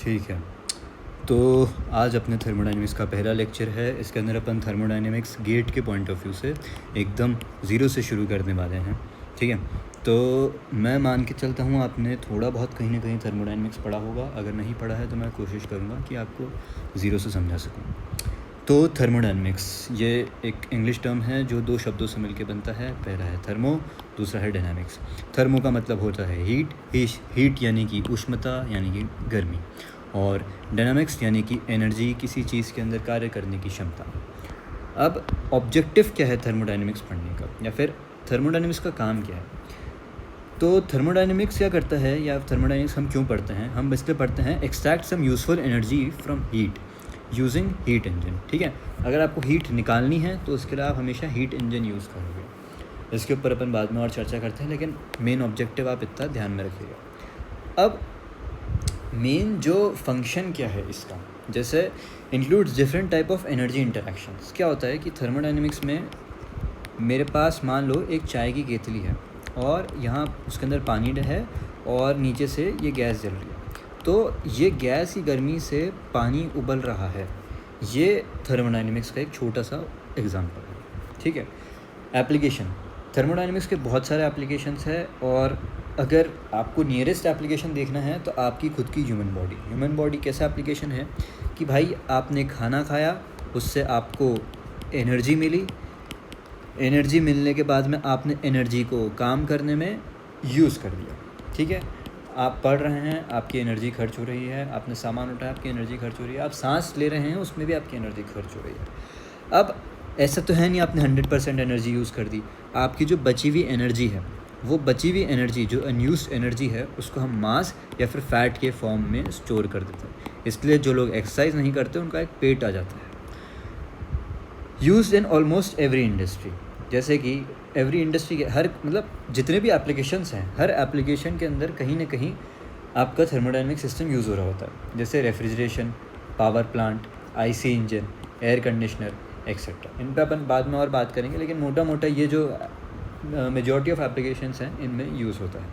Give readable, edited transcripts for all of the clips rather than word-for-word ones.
ठीक है। तो आज अपने थर्मोडायनेमिक्स का पहला लेक्चर है। इसके अंदर अपन थर्मोडायनेमिक्स गेट के पॉइंट ऑफ व्यू से एकदम ज़ीरो से शुरू करने वाले हैं। ठीक है, तो मैं मान के चलता हूँ आपने थोड़ा बहुत कहीं ना कहीं थर्मोडायनेमिक्स पढ़ा होगा। अगर नहीं पढ़ा है तो मैं कोशिश करूँगा कि आपको ज़ीरो से समझा सकूँ। तो थर्मोडायनेमिक्स ये एक इंग्लिश टर्म है जो दो शब्दों से मिलकर बनता है। पहला है थर्मो, दूसरा है डायनामिक्स। थर्मो का मतलब होता है हीट यानी कि उष्णता यानी कि गर्मी, और डायनामिक्स यानी कि एनर्जी, किसी चीज़ के अंदर कार्य करने की क्षमता। अब ऑब्जेक्टिव क्या है थर्मोडायनेमिक्स पढ़ने का, या फिर थर्मोडायनेमिक्स का काम क्या है? तो थर्मोडायनेमिक्स क्या करता है, या थर्मोडायनेमिक्स हम क्यों पढ़ते हैं? हम इसलिए पढ़ते हैं extract some useful energy from heat using heat engine. ठीक है, अगर आपको हीट निकालनी है तो उसके लिए आप हमेशा हीट इंजन यूज़ करोगे। इसके ऊपर अपन बाद में और चर्चा करते हैं, लेकिन मेन ऑब्जेक्टिव आप इतना ध्यान में रखिएगा। अब मेन जो फंक्शन क्या है इसका, जैसे includes different type of energy interactions. क्या होता है कि थर्मोडायनेमिक्स में मेरे पास मान लो एक चाय की केतली है और यहाँ उसके अंदर पानी है और नीचे से ये गैस जल रही है। तो ये गैस की गर्मी से पानी उबल रहा है। ये थर्मोडायनेमिक्स का एक छोटा सा एग्जांपल है। ठीक है, एप्लीकेशन थर्मोडायनेमिक्स के बहुत सारे एप्लीकेशंस है, और अगर आपको नियरेस्ट एप्लीकेशन देखना है तो आपकी खुद की ह्यूमन बॉडी कैसा एप्लीकेशन है कि भाई आपने खाना खाया, उससे आपको एनर्जी मिली। एनर्जी मिलने के बाद में आपने एनर्जी को काम करने में यूज़ कर दिया। ठीक है, आप पढ़ रहे हैं, आपकी एनर्जी खर्च हो रही है। आपने सामान उठाया, आपकी एनर्जी खर्च हो रही है। आप सांस ले रहे हैं, उसमें भी आपकी एनर्जी खर्च हो रही है। अब ऐसा तो है नहीं आपने 100% एनर्जी यूज़ कर दी। आपकी जो बची हुई एनर्जी है, वो बची हुई एनर्जी जो अनयूज्ड एनर्जी है, उसको हम मास या फिर फैट के फॉर्म में स्टोर कर देते हैं। इसलिए जो लोग एक्सरसाइज नहीं करते उनका एक पेट आ जाता है। Used in almost every industry, जैसे कि एवरी इंडस्ट्री के हर जितने भी एप्लीकेशंस हैं, हर एप्लीकेशन के अंदर कहीं ना कहीं आपका थर्मोडायनेमिक सिस्टम यूज़ हो रहा होता है। जैसे refrigeration, power plant, IC engine, air conditioner etcetera. इन पर अपन बाद में और बात करेंगे, लेकिन मोटा मोटा ये जो मेजॉरिटी ऑफ एप्लीकेशंस हैं इनमें यूज़ होता है।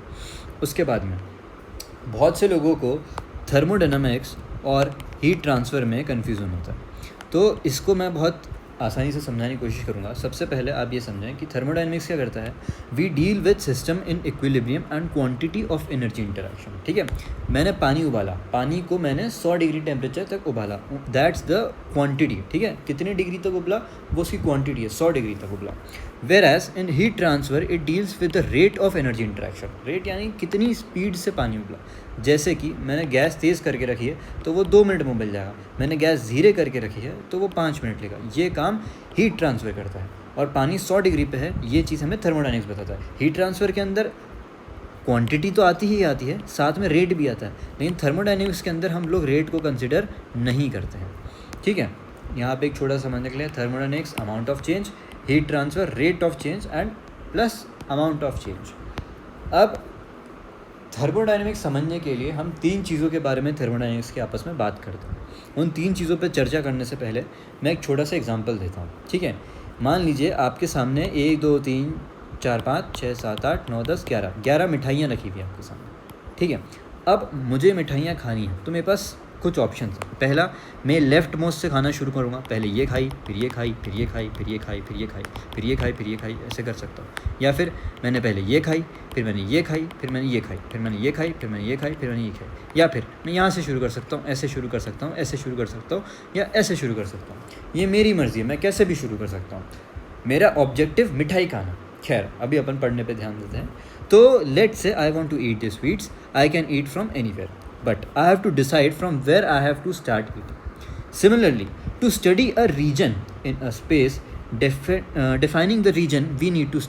उसके बाद में बहुत से लोगों को थर्मोडायनामिक्स और हीट ट्रांसफ़र में कन्फ्यूज़न होता है। तो इसको मैं बहुत आसानी से समझाने की कोशिश करूँगा। सबसे पहले आप ये समझें कि थर्मोडायनेमिक्स क्या करता है। We deal with system in equilibrium and quantity of energy interaction. ठीक है, मैंने पानी उबाला, पानी को मैंने 100 डिग्री टेम्परेचर तक उबाला, दैट्स द क्वांटिटी। ठीक है, कितने डिग्री तक उबला वो उसकी क्वांटिटी है, 100 डिग्री तक उबला। Whereas in heat transfer it deals with the rate of energy interaction. Rate यानी कितनी स्पीड से पानी उबला। जैसे कि मैंने गैस तेज़ करके रखी है तो वो 2 मिनट में उबल जाएगा, मैंने गैस धीरे करके रखी है तो वो 5 मिनट लेगा। ये काम हीट ट्रांसफ़र करता है, और पानी 100 डिग्री पे है। ये चीज़ हमें थर्मोडायनेमिक्स बताता है। हीट ट्रांसफ़र के अंदर क्वांटिटी तो आती ही आती है, साथ में रेट भी आता है, लेकिन थर्मोडायनेमिक्स के अंदर हम लोग रेट को कंसिडर नहीं करते हैं। ठीक है, यहाँ पे एक छोटा समझने के लिए, thermodynamics amount of change, heat transfer rate of change and plus amount of change. अब थर्मोडायनेमिक्स समझने के लिए हम 3 चीज़ों के बारे में थर्मोडायनेमिक्स के आपस में बात करते हैं। उन 3 चीज़ों पर चर्चा करने से पहले मैं एक छोटा सा एग्जांपल देता हूँ। ठीक है, मान लीजिए आपके सामने 1 2 3 4 5 6 7 8 9 10 11 मिठाइयाँ रखी हुई हैं आपके सामने। ठीक है, अब मुझे मिठाइयाँ खानी है तो मेरे पास कुछ ऑप्शन हैं। पहला, मैं लेफ़्ट मोस्ट से खाना शुरू करूँगा। पहले ये खाई, फिर ये खाई, फिर ये खाई, फिर ये खाई, फिर ये खाई, फिर ये खाई, फिर ये खाई, ऐसे कर सकता हूँ। या फिर मैंने पहले ये खाई, फिर मैंने ये खाई, फिर मैंने ये खाई, फिर मैंने ये खाई, फिर मैंने ये खाई, फिर मैंने ये खाई। या फिर मैं यहाँ से शुरू कर सकता हूँ, ऐसे शुरू कर सकता हूँ, ऐसे शुरू कर सकता हूँ, या ऐसे शुरू कर सकता हूँ। ये मेरी मर्ज़ी है, मैं कैसे भी शुरू कर सकता हूँ। मेरा ऑब्जेक्टिव मिठाई खाना। खैर, अभी अपन पढ़ने पे ध्यान देते हैं। तो let's say I want to eat this sweets, I can eat from anywhere, but I have to decide from where I have to start eating. Similarly, to study a region in a space, defining the region we need to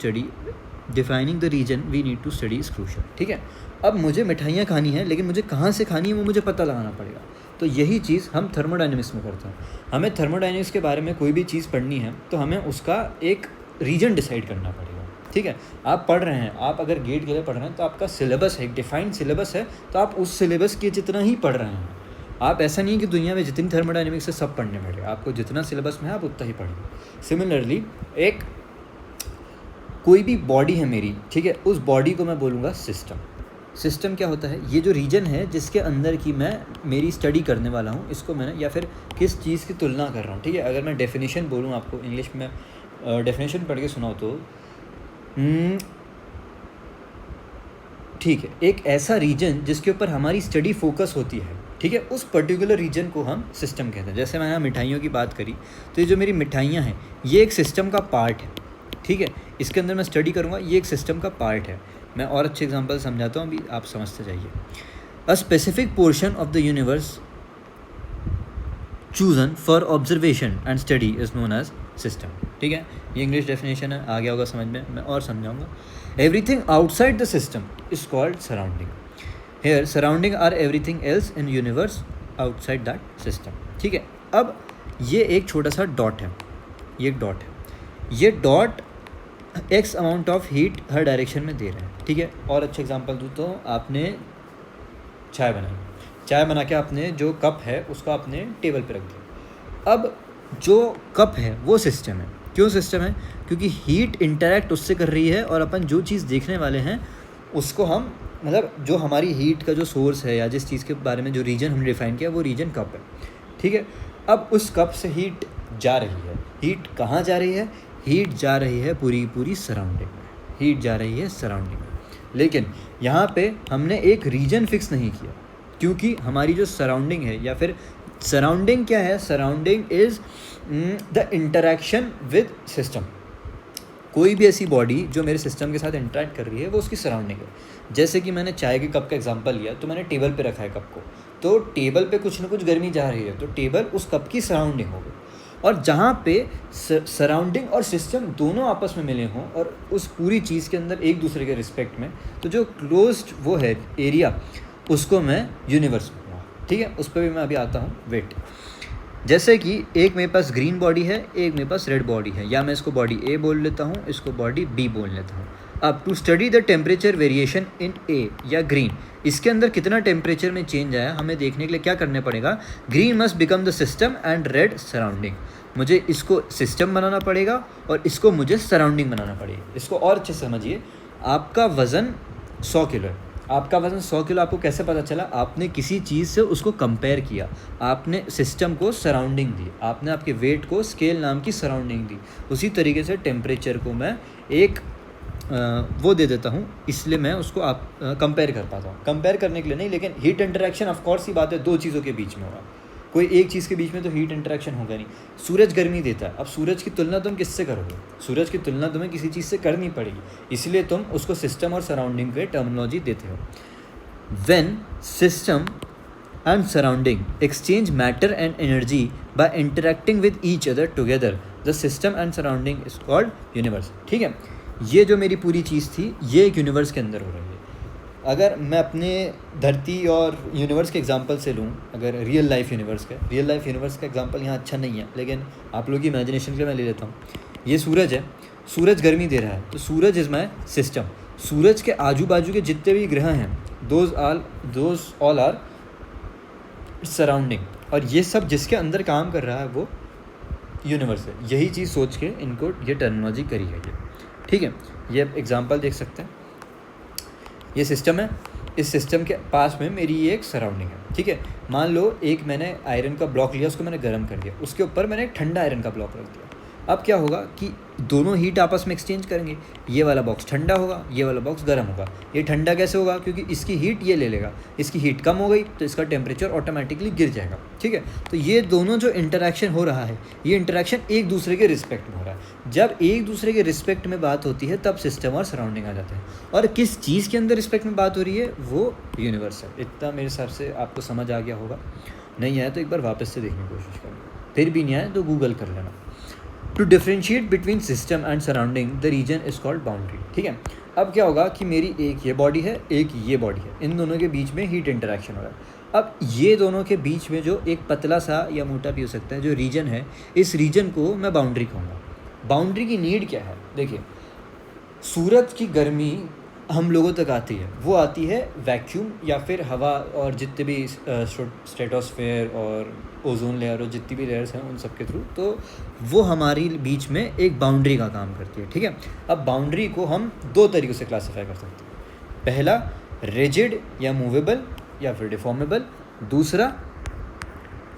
study is crucial. ठीक है, अब मुझे मिठाइयाँ खानी है, लेकिन मुझे कहाँ से खानी है वो मुझे पता लगाना पड़ेगा। तो यही चीज़ हम थर्मोडायनेमिक्स में करते हैं। हमें थर्मोडायनेमिक्स के बारे में कोई भी चीज़ पढ़नी है तो हमें उसका एक रीजन डिसाइड करना पड़ेगा। ठीक है, आप पढ़ रहे हैं, आप अगर गेट के लिए पढ़ रहे हैं तो आपका सिलेबस है, एक डिफाइंड सिलेबस है, तो आप उस सिलेबस के जितना ही पढ़ रहे हैं। आप ऐसा नहीं है कि दुनिया में जितनी थर्मोडायनेमिक्स है सब पढ़ने बैठे, आपको जितना सिलेबस में है आप उतना ही पढ़िए। सिमिलरली, एक कोई भी बॉडी है मेरी, ठीक है, उस बॉडी को मैं बोलूँगा सिस्टम। सिस्टम क्या होता है, ये जो रीजन है जिसके अंदर की मैं मेरी स्टडी करने वाला हूँ, इसको मैंने या फिर किस चीज़ की तुलना कर रहा हूँ, ठीक है। अगर मैं डेफिनेशन बोलूँ आपको इंग्लिश में, डेफिनेशन पढ़ के सुनाओ तो ठीक है, एक ऐसा रीजन जिसके ऊपर हमारी स्टडी फोकस होती है, ठीक है, उस पर्टिकुलर रीजन को हम सिस्टम कहते हैं। जैसे मैंने मिठाइयों की बात करी, तो ये जो मेरी मिठाइयाँ हैं ये एक सिस्टम का पार्ट है, ठीक है, इसके अंदर मैं स्टडी करूँगा, ये एक सिस्टम का पार्ट है। मैं और अच्छे एग्जांपल समझाता हूँ, अभी आप समझते जाइए। A specific portion of the universe chosen for observation and study is known as system, ठीक है। ये इंग्लिश डेफिनेशन है, आ गया होगा समझ में, मैं और समझाऊंगा। Everything outside the system is called surrounding. Here surrounding are everything else in universe outside that system, ठीक है। अब ये एक छोटा सा डॉट है, ये एक डॉट है, ये dot x amount of heat her direction में दे रहे हैं, ठीक है। और अच्छा एग्जांपल दूँ तो आपने चाय बनाई, चाय बना के आपने जो कप है उसको आपने टेबल पे रख दिया। अब जो कप है वो सिस्टम है। क्यों सिस्टम है? क्योंकि हीट इंटरेक्ट उससे कर रही है और अपन जो चीज़ देखने वाले हैं उसको हम, मतलब जो हमारी हीट का जो सोर्स है या जिस चीज़ के बारे में जो रीजन हमने डिफ़ाइन किया वो रीजन कप है, ठीक है। अब उस कप से हीट जा रही है, हीट कहाँ जा रही है? हीट जा रही है पूरी सराउंडिंग में, हीट जा रही है सराउंडिंग में। लेकिन यहाँ पे हमने एक रीजन फिक्स नहीं किया, क्योंकि हमारी जो सराउंडिंग है, या फिर सराउंडिंग क्या है? Surrounding is the interaction with system. कोई भी ऐसी बॉडी जो मेरे सिस्टम के साथ इंटरेक्ट कर रही है वो उसकी सराउंडिंग है। जैसे कि मैंने चाय के कप का एग्जांपल लिया, तो मैंने टेबल पे रखा है कप को, तो टेबल पे कुछ ना कुछ गर्मी जा रही है, तो टेबल उस कप की सराउंडिंग होगी। और जहाँ पे सराउंडिंग और सिस्टम दोनों आपस में मिले हों और उस पूरी चीज़ के अंदर एक दूसरे के रिस्पेक्ट में, तो जो क्लोज्ड वो है एरिया, उसको मैं यूनिवर्स कहूँगा, ठीक है। उस पर भी मैं अभी आता हूँ, वेट। जैसे कि एक मेरे पास ग्रीन बॉडी है, एक मेरे पास रेड बॉडी है, या मैं इसको बॉडी ए बोल लेता हूँ, इसको बॉडी बी बोल लेता हूँ। अब to study the temperature variation in a या ग्रीन, इसके अंदर कितना टेम्परेचर में चेंज आया हमें देखने के लिए क्या करना पड़ेगा? Green must become the system and red surrounding. मुझे इसको सिस्टम बनाना पड़ेगा और इसको मुझे सराउंडिंग बनाना पड़ेगी। इसको और अच्छे से समझिए, आपका वज़न 100 किलो है, आपका वज़न 100 किलो, आपको कैसे पता चला? आपने किसी चीज़ से उसको कंपेयर किया, आपने सिस्टम को सराउंडिंग दी, आपने आपके वेट को स्केल नाम की सराउंडिंग दी। उसी तरीके से टेम्परेचर को मैं एक वो दे देता हूँ, इसलिए मैं उसको आप कंपेयर कर पाता हूँ। कंपेयर करने के लिए नहीं, लेकिन हीट इंटरेक्शन ऑफ कोर्स ही बात है, दो चीज़ों के बीच में होगा, कोई एक चीज़ के बीच में तो हीट इंटरेक्शन होगा नहीं। सूरज गर्मी देता है, अब सूरज की तुलना तुम किससे करोगे? सूरज की तुलना तुम्हें किसी चीज़ से करनी पड़ेगी, इसलिए तुम उसको सिस्टम और सराउंडिंग के टर्मिनोलॉजी देते हो। When system and surrounding exchange matter and energy by interacting with each other together, the system and surrounding is called universe, ठीक है। ये जो मेरी पूरी चीज़ थी, ये एक यूनिवर्स के अंदर हो रही है। अगर मैं अपने धरती और यूनिवर्स के एग्जांपल से लूँ, अगर रियल लाइफ यूनिवर्स का एग्जांपल यहाँ अच्छा नहीं है, लेकिन आप लोग की इमेजिनेशन के लिए मैं ले लेता हूँ। ये सूरज है, सूरज गर्मी दे रहा है, तो सूरज इज़ माई सिस्टम। सूरज के आजू बाजू के जितने भी ग्रह हैं, दोज ऑल आर सराउंडिंग, और ये सब जिसके अंदर काम कर रहा है वो यूनिवर्स है। यही चीज़ सोच के इनको ये टर्मिनोलॉजी करी है ये, ठीक है। ये एग्जांपल देख सकते हैं, ये सिस्टम है, इस सिस्टम के पास में मेरी ये एक सराउंडिंग है, ठीक है। मान लो एक मैंने आयरन का ब्लॉक लिया, उसको मैंने गर्म कर दिया, उसके ऊपर मैंने एक ठंडा आयरन का ब्लॉक रख दिया। अब क्या होगा कि दोनों हीट आपस में एक्सचेंज करेंगे, ये वाला बॉक्स ठंडा होगा, ये वाला बॉक्स गर्म होगा। ये ठंडा कैसे होगा? क्योंकि इसकी हीट ये ले लेगा, इसकी हीट कम हो गई तो इसका टेम्परेचर ऑटोमेटिकली गिर जाएगा, ठीक है। तो ये दोनों जो इंटरेक्शन हो रहा है, ये इंटरेक्शन एक दूसरे के रिस्पेक्ट में हो रहा है। जब एक दूसरे के रिस्पेक्ट में बात होती है तब सिस्टम और सराउंडिंग आ जाते हैं। और किस चीज़ के अंदर रिस्पेक्ट में बात हो रही है? वो यूनिवर्स है। इतना मेरे हिसाब से आपको समझ आ गया होगा, नहीं आया तो एक बार वापस से देखने की कोशिश करना, फिर भी नहीं आया तो गूगल कर लेना। To differentiate between system and surrounding the region is called boundary, ठीक है। अब क्या होगा कि मेरी एक ये बॉडी है, एक ये बॉडी है, इन दोनों के बीच में हीट इंटरेक्शन हो रहा है। अब ये दोनों के बीच में जो एक पतला सा या मोटा भी हो सकता है जो रीजन है, इस रीजन को मैं बाउंड्री कहूँगा। बाउंड्री की नीड क्या है? देखिए, सूरज की गर्मी हम लोगों तक आती है, वो आती है वैक्यूम या फिर हवा और जितने भी स्ट्रेटोस्फेयर और ओजोन लेयर और जितनी भी लेयर्स हैं उन सब के थ्रू, तो वो हमारी बीच में एक बाउंड्री का काम करती है, ठीक है। अब बाउंड्री को हम दो तरीक़ों से क्लासीफाई कर सकते हैं। पहला, रिजिड या मूवेबल या फिर डिफॉर्मेबल, दूसरा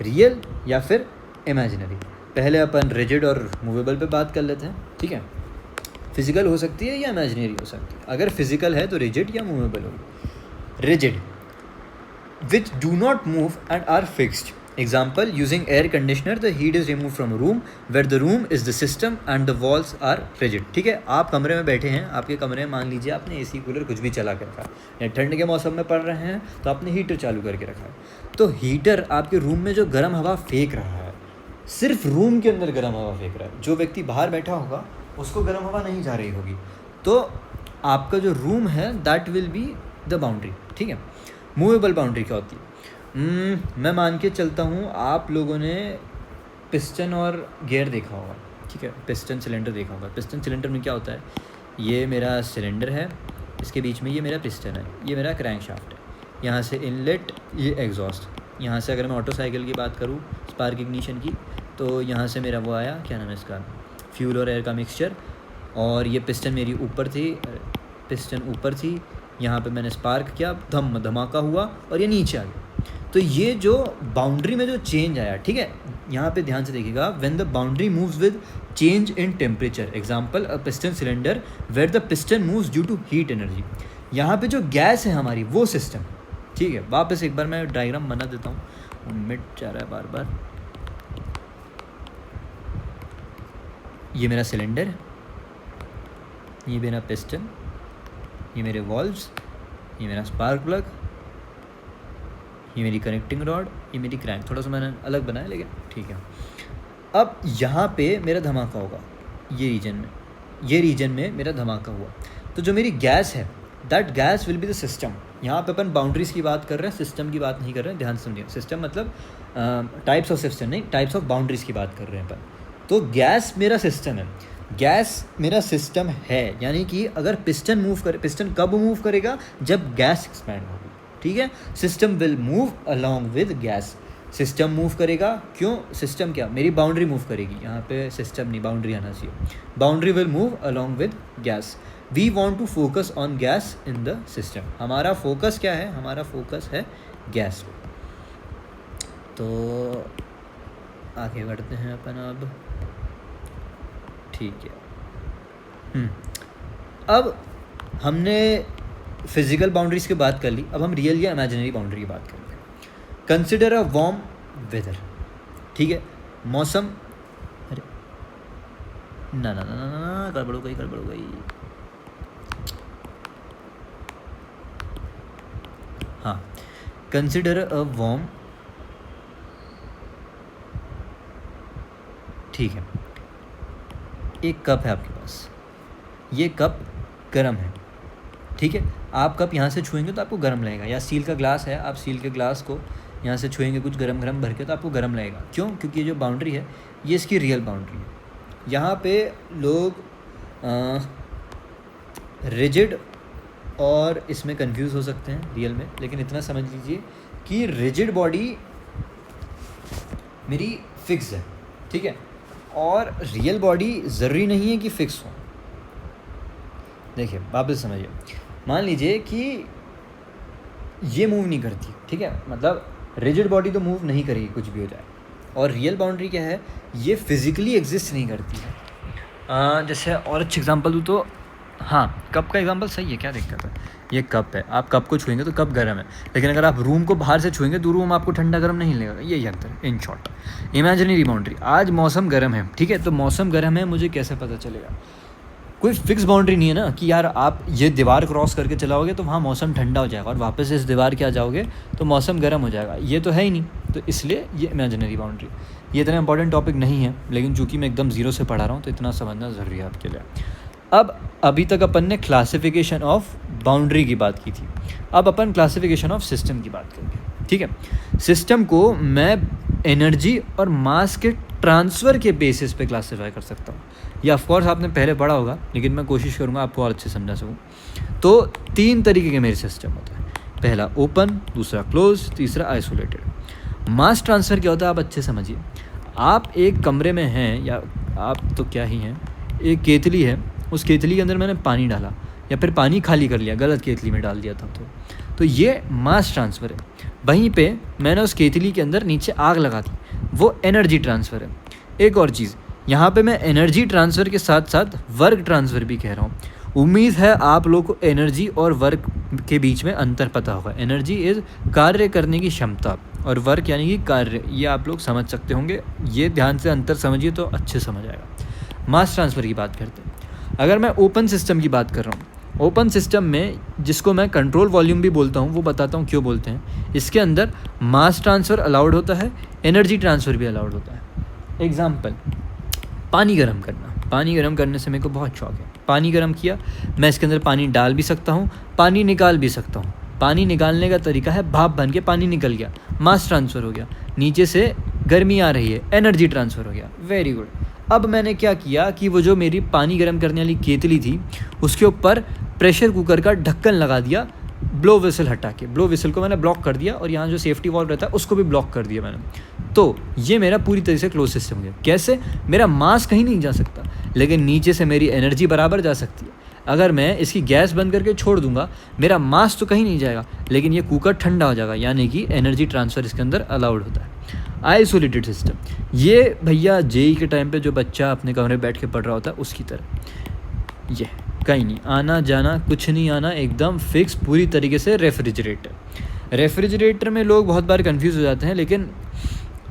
रियल या फिर इमेजिनरी। पहले अपन रिजिड और मूवेबल पे बात कर लेते हैं, ठीक है। फिजिकल हो सकती है या इमेजिनरी हो सकती है। अगर फिजिकल है तो रिजिड या मूवेबल होगी। Rigid which do not move and are fixed, example using air conditioner the heat is remove from room where the room is the system and the walls are rigid, ठीक है। आप कमरे में बैठे हैं, आपके कमरे में मान लीजिए आपने एसी कूलर कुछ भी चला के रखा है, या ठंड के मौसम में पड़ रहे हैं तो आपने हीटर चालू करके रखा है, तो हीटर आपके रूम में जो गर्म हवा फेंक रहा है, सिर्फ रूम के अंदर गर्म हवा फेंक रहा है, जो व्यक्ति बाहर बैठा होगा उसको गर्म हवा नहीं जा रही होगी, तो आपका जो रूम है that will be the boundary, ठीक है। मूवेबल बाउंड्री क्या होती है? मैं मान के चलता हूँ आप लोगों ने पिस्टन और गियर देखा होगा, ठीक है, पिस्टन सिलेंडर देखा होगा। पिस्टन सिलेंडर में क्या होता है, ये मेरा सिलेंडर है, इसके बीच में ये मेरा पिस्टन है, ये मेरा क्रैंक शाफ्ट है, यहाँ से इनलेट, ये एग्जॉस्ट, यहाँ से अगर मैं मोटरसाइकिल की बात करूँ स्पार्क इग्निशन की, तो यहाँ से मेरा वो आया, क्या नाम है इसका, फ्यूल और एयर का मिक्सचर, और ये पिस्टन मेरी ऊपर थी, पिस्टन ऊपर थी, यहाँ पे मैंने स्पार्क किया, धमाका हुआ और ये नीचे आ गया। तो ये जो बाउंड्री में जो चेंज आया, ठीक है, यहाँ पे ध्यान से देखिएगा, when the boundary moves with change in temperature, example a piston cylinder where the piston moves due to heat energy, यहाँ पे जो गैस है हमारी वो सिस्टम, ठीक है। वापस एक बार मैं डायग्राम बना देता हूँ, मिट जा रहा है बार बार। ये मेरा सिलेंडर, ये मेरा पिस्टन, ये मेरे वॉल्व्स, ये मेरा स्पार्क प्लग, ये मेरी कनेक्टिंग रॉड, ये मेरी क्रैंक, थोड़ा सा मैंने अलग बनाया लेकिन ठीक है। अब यहाँ पे मेरा धमाका होगा, ये रीजन में मेरा धमाका हुआ, तो जो मेरी गैस है that gas will be the system. यहाँ पे अपन बाउंड्रीज़ की बात कर रहे हैं, सिस्टम की बात नहीं कर रहे हैं, ध्यान से समझिए। सिस्टम मतलब टाइप्स ऑफ सिस्टम नहीं, टाइप्स ऑफ बाउंड्रीज़ की बात कर रहे हैं अपन। तो गैस मेरा सिस्टम है, गैस मेरा सिस्टम है, यानी कि अगर पिस्टन मूव करे, पिस्टन कब मूव करेगा, जब गैस एक्सपैंड होगी, ठीक है। System will move along with gas, system move करेगा, क्यों, सिस्टम क्या, मेरी बाउंड्री मूव करेगी, यहाँ पे सिस्टम नहीं बाउंड्री आना चाहिए, boundary will move along with gas. We want to focus on gas in the system, हमारा फोकस क्या है, हमारा फोकस है गैस। तो आगे बढ़ते हैं अपन अब, ठीक है। अब हमने फिजिकल बाउंड्रीज की बात कर ली, अब हम रियल या इमेजिनरी बाउंड्री की बात करते हैं। कंसिडर अ वार्म वेदर, ठीक है, मौसम, अरे ना ना ना ना ना, गड़बड़ हो गई। हाँ, कंसिडर अ वार्म, ठीक है, एक कप है आपके पास, ये कप गर्म है, ठीक है। आप कप यहाँ से छुएंगे तो आपको गर्म लगेगा, या स्टील का ग्लास है, आप स्टील के ग्लास को यहाँ से छुएंगे कुछ गर्म भर के तो आपको गर्म लगेगा, क्यों, क्योंकि ये जो बाउंड्री है ये इसकी रियल बाउंड्री है। यहाँ पे लोग रिजिड और इसमें कंफ्यूज हो सकते हैं रियल में, लेकिन इतना समझ लीजिए कि रिजिड बॉडी मेरी फिक्स है, ठीक है, और रियल बॉडी ज़रूरी नहीं है कि फिक्स हो। देखिए वापस समझिए, मान लीजिए कि ये मूव नहीं करती, ठीक है, मतलब रिजिड बॉडी तो मूव नहीं करेगी कुछ भी हो जाए, और रियल बाउंड्री क्या है, ये फिज़िकली एग्जिस्ट नहीं करती है। जैसे और अच्छी एग्जांपल दूँ तो, हाँ, कप का एग्जांपल सही है, क्या दिक्कत है, ये कप है, आप कप को छुएंगे तो कप गर्म है, लेकिन अगर आप रूम को बाहर से छुएंगे तो रूम आपको ठंडा गर्म नहीं लगेगा, यही अंतर है इन शॉर्ट। इमेजिनरी बाउंड्री, आज मौसम गर्म है, ठीक है, तो मौसम गर्म है, मुझे कैसे पता चलेगा, कोई फिक्स बाउंड्री नहीं है ना कि यार आप ये दीवार क्रॉस करके चलाओगे तो वहाँ मौसम ठंडा हो जाएगा और वापस इस दीवार के आ जाओगे तो मौसम गर्म हो जाएगा, ये तो है ही नहीं, तो इसलिए ये इमेजिनरी बाउंड्री। ये इतना इंपॉर्टेंट टॉपिक नहीं है, लेकिन चूंकि मैं एकदम ज़ीरो से पढ़ा रहा हूँ तो इतना समझना ज़रूरी है आपके लिए। अब अभी तक अपन ने क्लासिफिकेशन ऑफ बाउंड्री की बात की थी, अब अपन क्लासिफिकेशन ऑफ सिस्टम की बात करेंगे, ठीक है। सिस्टम को मैं एनर्जी और मास के ट्रांसफ़र के बेसिस पे क्लासीफाई कर सकता हूँ, या ऑफकोर्स आपने पहले पढ़ा होगा, लेकिन मैं कोशिश करूँगा आपको और अच्छे समझा सकूँ। तो 3 तरीके के मेरे सिस्टम होते हैं, पहला ओपन, दूसरा क्लोज, तीसरा आइसोलेटेड। मास ट्रांसफ़र क्या होता है आप अच्छे समझिए, आप एक कमरे में हैं, या आप तो क्या ही हैं, एक केतली है, उस केतली के अंदर मैंने पानी डाला, या फिर पानी खाली कर लिया, गलत केतली में डाल दिया था तो ये मास ट्रांसफ़र है। वहीं पे मैंने उस केतली के अंदर नीचे आग लगा दी, वो एनर्जी ट्रांसफ़र है। एक और चीज़, यहाँ पे मैं एनर्जी ट्रांसफ़र के साथ साथ वर्क ट्रांसफ़र भी कह रहा हूँ। उम्मीद है आप लोग को एनर्जी और वर्क के बीच में अंतर पता होगा। एनर्जी इज़ कार्य करने की क्षमता और वर्क यानी कि कार्य, ये आप लोग समझ सकते होंगे। ये ध्यान से अंतर समझिए तो अच्छे समझ आएगा। मास ट्रांसफ़र की बात करते हैं। अगर मैं ओपन सिस्टम की बात कर रहा हूँ, ओपन सिस्टम में जिसको मैं कंट्रोल वॉल्यूम भी बोलता हूँ, वो बताता हूँ क्यों बोलते हैं। इसके अंदर मास ट्रांसफ़र अलाउड होता है, एनर्जी ट्रांसफ़र भी अलाउड होता है। एग्जाम्पल, पानी गर्म करना। पानी गर्म करने से मेरे को बहुत शौक है। पानी गर्म किया, मैं इसके अंदर पानी डाल भी सकता हूँ, पानी निकाल भी सकता हूँ। पानी निकालने का तरीका है भाप बन के पानी निकल गया, मास ट्रांसफ़र हो गया। नीचे से गर्मी आ रही है, एनर्जी ट्रांसफ़र हो गया। Very good. अब मैंने क्या किया कि वो जो मेरी पानी गर्म करने वाली केतली थी, उसके ऊपर प्रेशर कुकर का ढक्कन लगा दिया, ब्लो विसल हटा के। ब्लो विसल को मैंने ब्लॉक कर दिया और यहाँ जो सेफ्टी वॉल्व रहता है उसको भी ब्लॉक कर दिया मैंने। तो ये मेरा पूरी तरीके से क्लोज सिस्टम हो गया। कैसे? मेरा मास कहीं नहीं जा सकता, लेकिन नीचे से मेरी एनर्जी बराबर जा सकती है। अगर मैं इसकी गैस बंद करके छोड़ दूंगा, मेरा मास तो कहीं नहीं जाएगा, लेकिन ये कुकर ठंडा हो जाएगा, यानी कि एनर्जी ट्रांसफ़र इसके अंदर अलाउड होता है। आइसोलेटेड सिस्टम, ये भैया जेई के टाइम पे जो बच्चा अपने कमरे में बैठ के पढ़ रहा होता है उसकी तरह। ये कहीं नहीं आना जाना, कुछ नहीं आना, एकदम फिक्स पूरी तरीके से। रेफ्रिजरेटर में लोग बहुत बार कंफ्यूज हो जाते हैं, लेकिन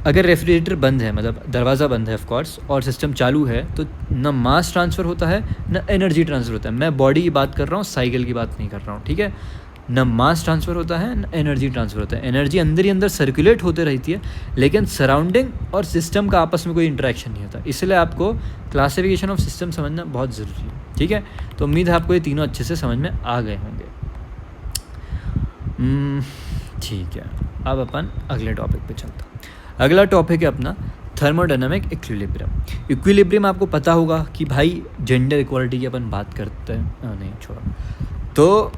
अगर रेफ्रिजरेटर बंद है, मतलब दरवाज़ा बंद है ऑफ कोर्स, और सिस्टम चालू है, तो ना मास ट्रांसफ़र होता है ना एनर्जी ट्रांसफ़र होता है। मैं बॉडी की बात कर रहा हूँ, साइकिल की बात नहीं कर रहा हूँ, ठीक है। ना मास ट्रांसफ़र होता है ना एनर्जी ट्रांसफ़र होता है। एनर्जी अंदर ही अंदर सर्कुलेट होते रहती है, लेकिन सराउंडिंग और सिस्टम का आपस में कोई इंटरेक्शन नहीं होता। इसलिए आपको क्लासिफिकेशन ऑफ सिस्टम समझना बहुत ज़रूरी है, ठीक है। तो उम्मीद है आपको ये तीनों अच्छे से समझ में आ गए होंगे। ठीक है, अब अपन अगले टॉपिक पे चलते हैं। अगला टॉपिक है अपना थर्मोडायनामिक इक्विलिब्रियम। इक्विलिब्रियम आपको पता होगा कि भाई जेंडर इक्वालिटी की अपन बात करते हैं, नहीं छोड़ो। तो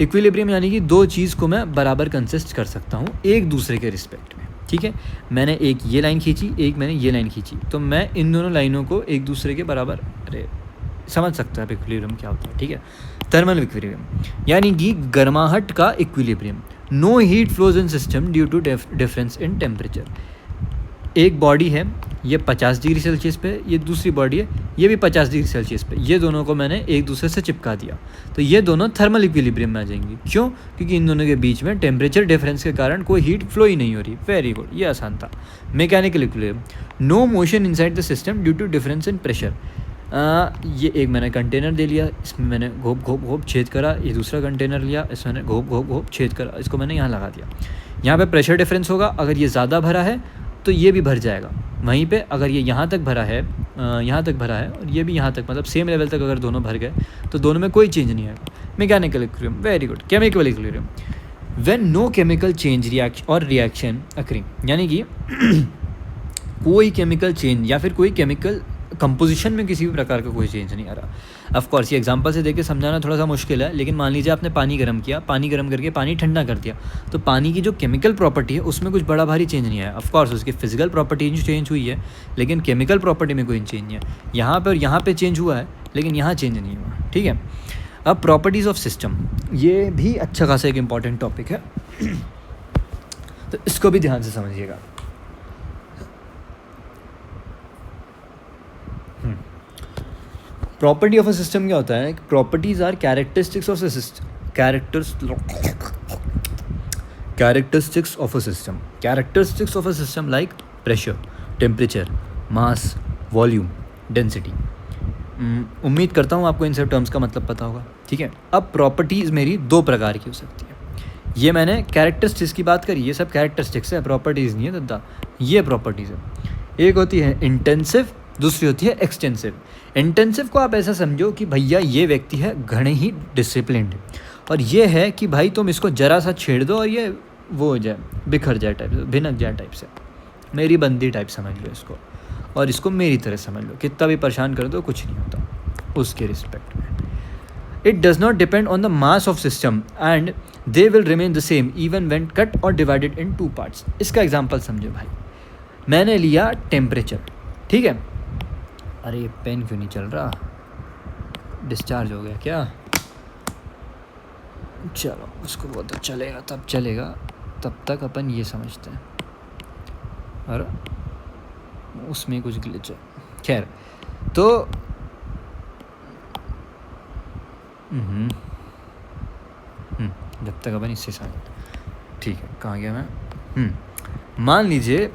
इक्विलिब्रियम यानी कि दो चीज़ को मैं बराबर कंसिस्ट कर सकता हूँ एक दूसरे के रिस्पेक्ट में, ठीक है। मैंने एक ये लाइन खींची, एक मैंने ये लाइन खींची, तो मैं इन दोनों लाइनों को एक दूसरे के बराबर, अरे समझ सकते हैं आप इक्विलिब्रियम क्या होता है, ठीक है। थर्मल इक्विलिब्रियम यानी कि गर्माहट का equilibrium. No heat flows in system due to difference in temperature. एक बॉडी है, ये 50 डिग्री सेल्सियस पे, ये दूसरी बॉडी है, ये भी 50 डिग्री सेल्सियस पे। ये दोनों को मैंने एक दूसरे से चिपका दिया, तो ये दोनों थर्मल इक्विलिब्रियम में आ जाएंगी। क्यों? क्योंकि इन दोनों के बीच में टेम्परेचर डिफरेंस के कारण कोई हीट फ्लो ही नहीं हो रही। वेरी गुड, ये आसान था। Mechanical equilibrium, no motion inside the system due to difference in pressure. ये एक मैंने कंटेनर दे लिया, इसमें मैंने घोप छेद करा, ये दूसरा कंटेनर लिया, इसमें मैंने घोप छेद करा, इसको मैंने यहाँ लगा दिया। यहाँ पे प्रेशर डिफरेंस होगा, अगर ये ज़्यादा भरा है तो ये भी भर जाएगा। वहीं पे अगर ये यहाँ तक भरा है, यहाँ तक भरा है, और ये भी यहाँ तक, मतलब सेम लेवल तक अगर दोनों भर गए तो दोनों में कोई चेंज नहीं आएगा। Mechanical equilibrium, very good. Chemical equilibrium, when no chemical change reaction occurring, यानी कि कोई केमिकल चेंज या फिर कोई केमिकल कंपोजिशन में किसी भी प्रकार का कोई चेंज नहीं आ रहा। ऑफ कोर्स ये एग्जांपल से देके समझाना थोड़ा सा मुश्किल है, लेकिन मान लीजिए आपने पानी गर्म किया, पानी गर्म करके पानी ठंडा कर दिया, तो पानी की जो केमिकल प्रॉपर्टी है उसमें कुछ बड़ा भारी चेंज नहीं आया। ऑफ कोर्स उसकी फिजिकल प्रॉपर्टी चेंज हुई है, लेकिन केमिकल प्रॉपर्टी में कोई चेंज नहीं है। यहाँ पे चेंज हुआ है, लेकिन यहाँ चेंज नहीं हुआ, ठीक है। अब प्रॉपर्टीज़ ऑफ सिस्टम, ये भी अच्छा खासा एक इम्पॉर्टेंट टॉपिक है, तो इसको भी ध्यान से समझिएगा। प्रॉपर्टी ऑफ अ सिस्टम क्या होता है? Properties are characteristics of a system. Characteristics of a system like pressure, temperature, mass, volume, density. उम्मीद करता हूँ आपको इन सब टर्म्स का मतलब पता होगा, ठीक है। अब प्रॉपर्टीज़ मेरी दो प्रकार की हो सकती है। ये मैंने कैरेक्टरिस्टिक्स की बात करी, ये सब कैरेक्टरिस्टिक्स है, प्रॉपर्टीज़ नहीं है दादा, ये प्रॉपर्टीज़ है। एक होती है इंटेंसिव, दूसरी होती है एक्सटेंसिव। इंटेंसिव को आप ऐसा समझो कि भैया ये व्यक्ति है घने ही डिसिप्लिन्ड, और ये है कि भाई तुम इसको ज़रा सा छेड़ दो और ये वो हो जाए, बिखर जाए टाइप से, भिनक जाए टाइप से, मेरी बंदी टाइप समझ लो इसको, और इसको मेरी तरह समझ लो, कितना भी परेशान कर दो कुछ नहीं होता उसके रिस्पेक्ट में। It does not depend on the mass of system and they will remain the same even when cut और डिवाइडेड इन 2 पार्ट्स। इसका एग्जाम्पल समझो भाई, मैंने लिया टेम्परेचर, ठीक है। अरे ये पेन क्यों नहीं चल रहा, डिस्चार्ज हो गया क्या? चलो उसको वो तो चलेगा, तब चलेगा, तब तक अपन ये समझते हैं। और उसमें कुछ ग्लिच है, खैर। तो जब तक अपन इससे समझ, ठीक है, कहाँ गया मैं? मान लीजिए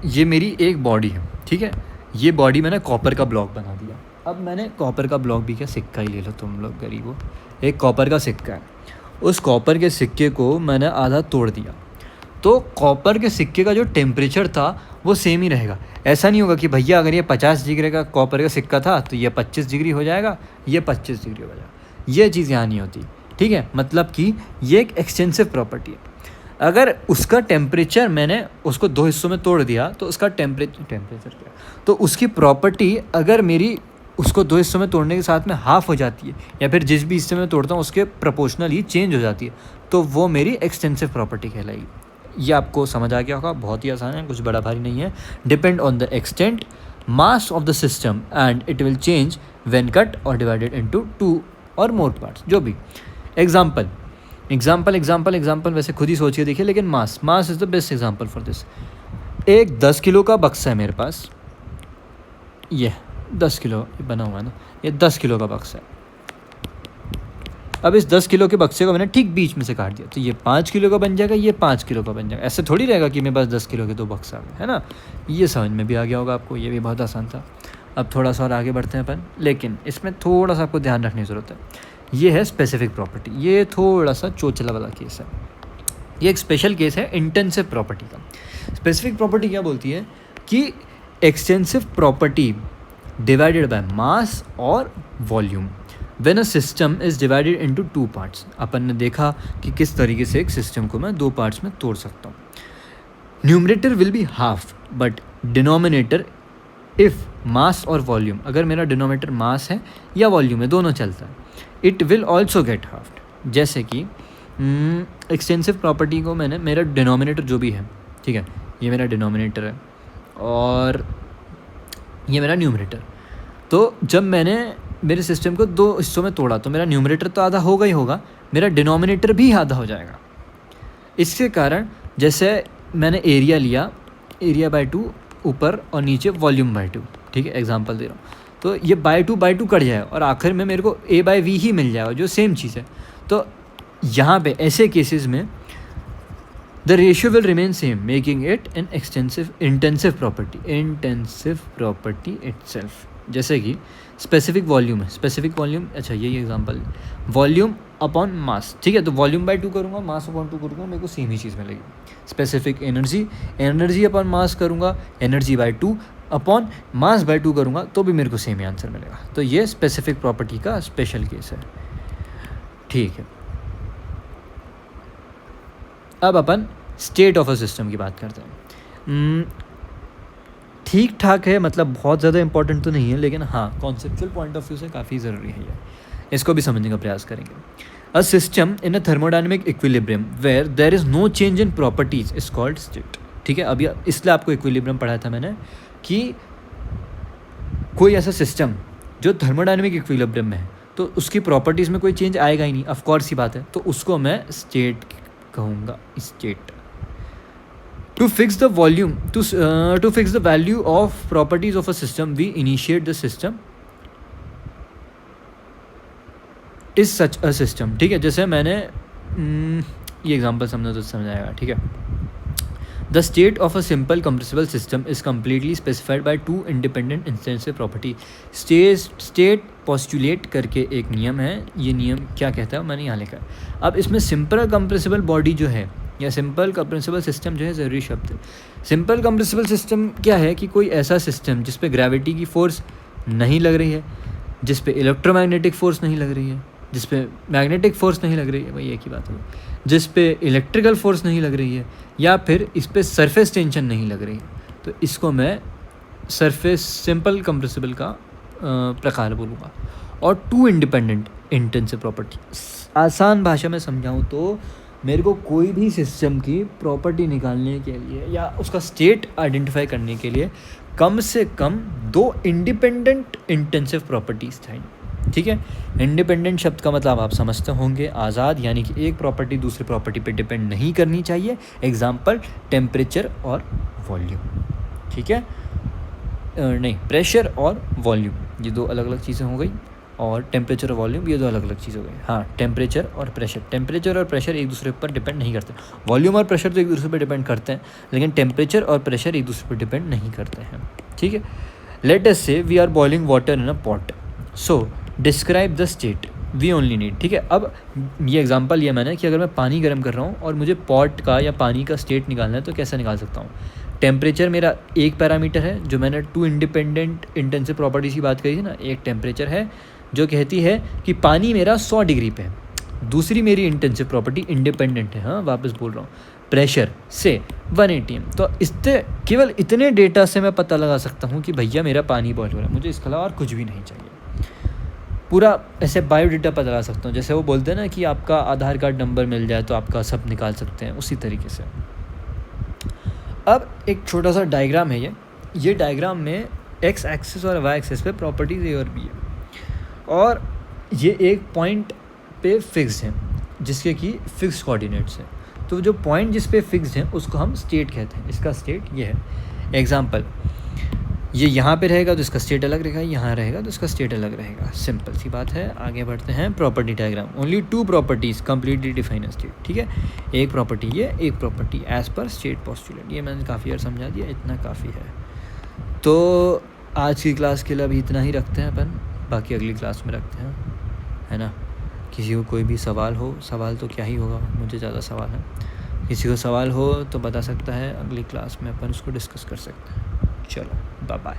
ये मेरी एक बॉडी है, ठीक है। ये बॉडी मैंने कॉपर का ब्लॉक बना दिया। अब मैंने कॉपर का ब्लॉक भी, क्या सिक्का ही ले लो तुम लोग गरीब हो, एक कॉपर का सिक्का है। उस कॉपर के सिक्के को मैंने आधा तोड़ दिया, तो कॉपर के सिक्के का जो टेम्परेचर था वो सेम ही रहेगा। ऐसा नहीं होगा कि भैया अगर ये 50 डिग्री का कॉपर का सिक्का था तो ये 25 डिग्री हो जाएगा, ये 25 डिग्री हो जाएगा। ये चीज़ यहाँ नहीं होती, ठीक है। मतलब कि ये एक एक्सटेंसिव प्रॉपर्टी है। अगर उसका टेम्परेचर मैंने उसको 2 हिस्सों में तोड़ दिया तो उसका टेम्परेचर क्या, तो उसकी प्रॉपर्टी अगर मेरी उसको 2 हिस्सों में तोड़ने के साथ में हाफ़ हो जाती है, या फिर जिस भी हिस्से में तोड़ता हूँ उसके प्रोपोर्शनल ही चेंज हो जाती है, तो वो मेरी एक्सटेंसिव प्रॉपर्टी कहलाएगी। ये आपको समझ आ गया होगा, बहुत ही आसान है, कुछ बड़ा भारी नहीं है। Depend on the extent mass of the system and it will change when cut और डिवाइडेड इनटू 2 और मोर पार्ट्स। जो भी एग्जाम्पल वैसे खुद ही सोचिए, देखिए, लेकिन mass is the best example for this. एक 10 किलो का बक्सा है मेरे पास, ये 10 किलो बना हुआ है ना, ये 10 किलो का बक्सा है। अब इस 10 किलो के बक्से को मैंने ठीक बीच में से काट दिया, तो ये 5 किलो का बन जाएगा, ये 5 किलो का बन जाएगा। ऐसे थोड़ी रहेगा कि मेरे पास 10 किलो के 2 बक्सा है ना। ये समझ में भी आ गया होगा आपको, ये भी बहुत आसान था। अब थोड़ा सा और आगे बढ़ते हैं अपन, लेकिन इसमें थोड़ा सा आपको ध्यान रखने की ज़रूरत है। ये है स्पेसिफिक प्रॉपर्टी, ये थोड़ा सा चोचला वाला केस है। ये एक स्पेशल केस है इंटेंसिव प्रॉपर्टी का। स्पेसिफिक प्रॉपर्टी क्या बोलती है कि extensive property divided by mass और volume when a system is divided into 2 parts. अपन ने देखा कि किस तरीके से एक सिस्टम को मैं 2 पार्ट्स में तोड़ सकता हूँ। Numerator will be half but denominator if mass और वॉल्यूम, अगर मेरा डिनोमिनेटर मास है या वॉल्यूम है, दोनों चलता है, it will also get halved. जैसे कि एक्सटेंसिव प्रॉपर्टी को मैंने, मेरा डिनोमिनेटर जो भी है, ठीक है, ये मेरा डिनोमिनेटर है और ये मेरा न्यूमरेटर। तो जब मैंने मेरे सिस्टम को 2 हिस्सों में तोड़ा तो मेरा न्यूमरेटर तो आधा होगा ही होगा, मेरा डिनोमिनेटर भी आधा हो जाएगा। इसके कारण जैसे मैंने एरिया लिया, एरिया बाय 2 ऊपर और नीचे वॉल्यूम बाय 2, ठीक है, एग्जांपल दे रहा हूँ, तो ये बाय 2 कट जाएगा और आखिर में मेरे को a बाय वी ही मिल जाएगा, जो सेम चीज़ है। तो यहाँ पे ऐसे केसेस में the ratio will remain same, making it N intensive property itself. जैसे कि स्पेसिफिक वॉल्यूम है, स्पेसिफिक वॉल्यूम, अच्छा यही एग्जांपल, वॉल्यूम अपॉन मास, ठीक है, तो वॉल्यूम बाय 2 करूँगा, मास अपॉन 2 करूँगा, मेरे को सेम ही चीज़ मिलेगी। स्पेसिफिक एनर्जी अपॉन मास करूँगा, energy by 2 upon mass by 2 करूँगा, तो भी मेरे को सेम ही आंसर मिलेगा। तो ये स्पेसिफिक प्रॉपर्टी का स्पेशल केस है, ठीक है। अब अपन स्टेट ऑफ अ सिस्टम की बात करते हैं। ठीक ठाक है, मतलब बहुत ज़्यादा इंपॉर्टेंट तो नहीं है, लेकिन हाँ कॉन्सेप्चुअल पॉइंट ऑफ व्यू से काफ़ी ज़रूरी है ये, इसको भी समझने का प्रयास करेंगे। A system in a thermodynamic equilibrium where there is no change in properties is called state, ठीक है। अभी इसलिए आपको इक्विलिब्रियम पढ़ाया था मैंने कि कोई ऐसा सिस्टम जो थर्मोडायनेमिक इक्विलिब्रियम में है तो उसकी प्रॉपर्टीज़ में कोई चेंज आएगा ही नहीं, ऑफकोर्स ही बात है, तो उसको मैं स्टेट कहूँगा, state. To fix the volume, to fix the value of properties of a system, we initiate the system is such a system, ठीक है। जैसे मैंने ये एग्जांपल समझो तो समझ आएगा, ठीक है। The state of a simple compressible system is completely specified by 2 independent instances property. State postulate करके एक नियम है, ये नियम क्या कहता है मैंने यहाँ लिखा है। अब इसमें सिंपल कंप्रेसिबल बॉडी जो है या सिंपल कंप्रेसिबल सिस्टम जो है, ज़रूरी शब्द है। सिंपल कंप्रेसिबल सिस्टम क्या है कि कोई ऐसा सिस्टम जिस पे ग्रेविटी की फोर्स नहीं लग रही है, जिस पे इलेक्ट्रोमैग्नेटिक फोर्स नहीं लग रही है, जिस पे मैग्नेटिक फोर्स नहीं लग रही है, वही एक ही बात है, जिस पे इलेक्ट्रिकल फोर्स नहीं लग रही है, या फिर इस पे सरफेस टेंशन नहीं लग रही है, तो इसको मैं सरफेस सिंपल कंप्रेसिबल का प्रकार बोलूँगा। और 2 इंडिपेंडेंट इंटेंसिव प्रॉपर्टी, आसान भाषा में समझाऊँ तो मेरे को कोई भी सिस्टम की प्रॉपर्टी निकालने के लिए या उसका स्टेट आइडेंटिफाई करने के लिए कम से कम 2 इंडिपेंडेंट इंटेंसिव प्रॉपर्टीज़ चाहिए। ठीक है। इंडिपेंडेंट शब्द का मतलब आप समझते होंगे, आज़ाद, यानी कि एक प्रॉपर्टी दूसरी प्रॉपर्टी पे डिपेंड नहीं करनी चाहिए। एग्जाम्पल टेम्परेचर और वॉल्यूम, ठीक है। नहीं, प्रेशर और वॉल्यूम ये दो अलग अलग चीज़ें हो गई, और टेम्परेचर और वॉल्यूम ये दो अलग अलग चीज़ हो गई। हाँ, टेम्परेचर और प्रेशर एक दूसरे पर डिपेंड नहीं करते। वॉल्यूम और प्रेशर तो एक दूसरे पर डिपेंड करते हैं, लेकिन टेम्परेचर और प्रेशर एक दूसरे पर डिपेंड नहीं करते हैं, ठीक है। Let us say we are boiling water in a pot, so describe the state we only need, ठीक है। अब ये एग्जांपल लिया मैंने कि अगर मैं पानी गर्म कर रहा हूँ और मुझे पॉट का या पानी का स्टेट निकालना है तो कैसे निकाल सकता हूँ। टेम्परेचर मेरा एक पैरामीटर है, जो मैंने 2 इंडिपेंडेंट इंटेंसिव प्रॉपर्टीज़ की बात करी थी ना। एक टेम्परेचर है जो कहती है कि पानी मेरा 100 डिग्री पे है, दूसरी मेरी इंटेंसिव प्रॉपर्टी इंडिपेंडेंट है, हाँ वापस बोल रहा हूँ, प्रेशर से 180 m। तो इससे केवल इतने डेटा से मैं पता लगा सकता हूँ कि भैया मेरा पानी बॉयल हो रहा है, मुझे इसके अलावा और कुछ भी नहीं चाहिए। पूरा ऐसे बायोडेटा पता लगा सकता हूँ, जैसे वो बोलते हैं ना कि आपका आधार कार्ड नंबर मिल जाए तो आपका सब निकाल सकते हैं, उसी तरीके से। अब एक छोटा सा डायग्राम है ये डायग्राम में एक्स एक्सिस और वाई एक्सिस पे प्रॉपर्टीज ए और बी है, और ये एक पॉइंट पे फिक्स है जिसके कि फिक्स कोऑर्डिनेट्स हैं। तो जो पॉइंट जिस पे फिक्स है उसको हम स्टेट कहते हैं। इसका स्टेट ये है। एग्जांपल, ये यहाँ पे रहेगा तो इसका स्टेट अलग रहेगा, यहाँ रहेगा तो इसका स्टेट अलग रहेगा। सिंपल सी बात है। आगे बढ़ते हैं। Property diagram, only 2 properties completely define a state, ठीक है। एक प्रॉपर्टी ये, एक property as per state postulate. ये मैंने काफ़ी बार समझा दिया, इतना काफ़ी है। तो आज की क्लास के लिए अभी इतना ही रखते हैं अपन, बाकी अगली क्लास में रखते हैं, है ना। किसी को कोई भी सवाल हो, सवाल तो क्या ही होगा, मुझे ज़्यादा सवाल है, किसी को सवाल हो तो बता सकता है, अगली क्लास में अपन उसको डिस्कस कर सकते हैं। चलो बाय बाय।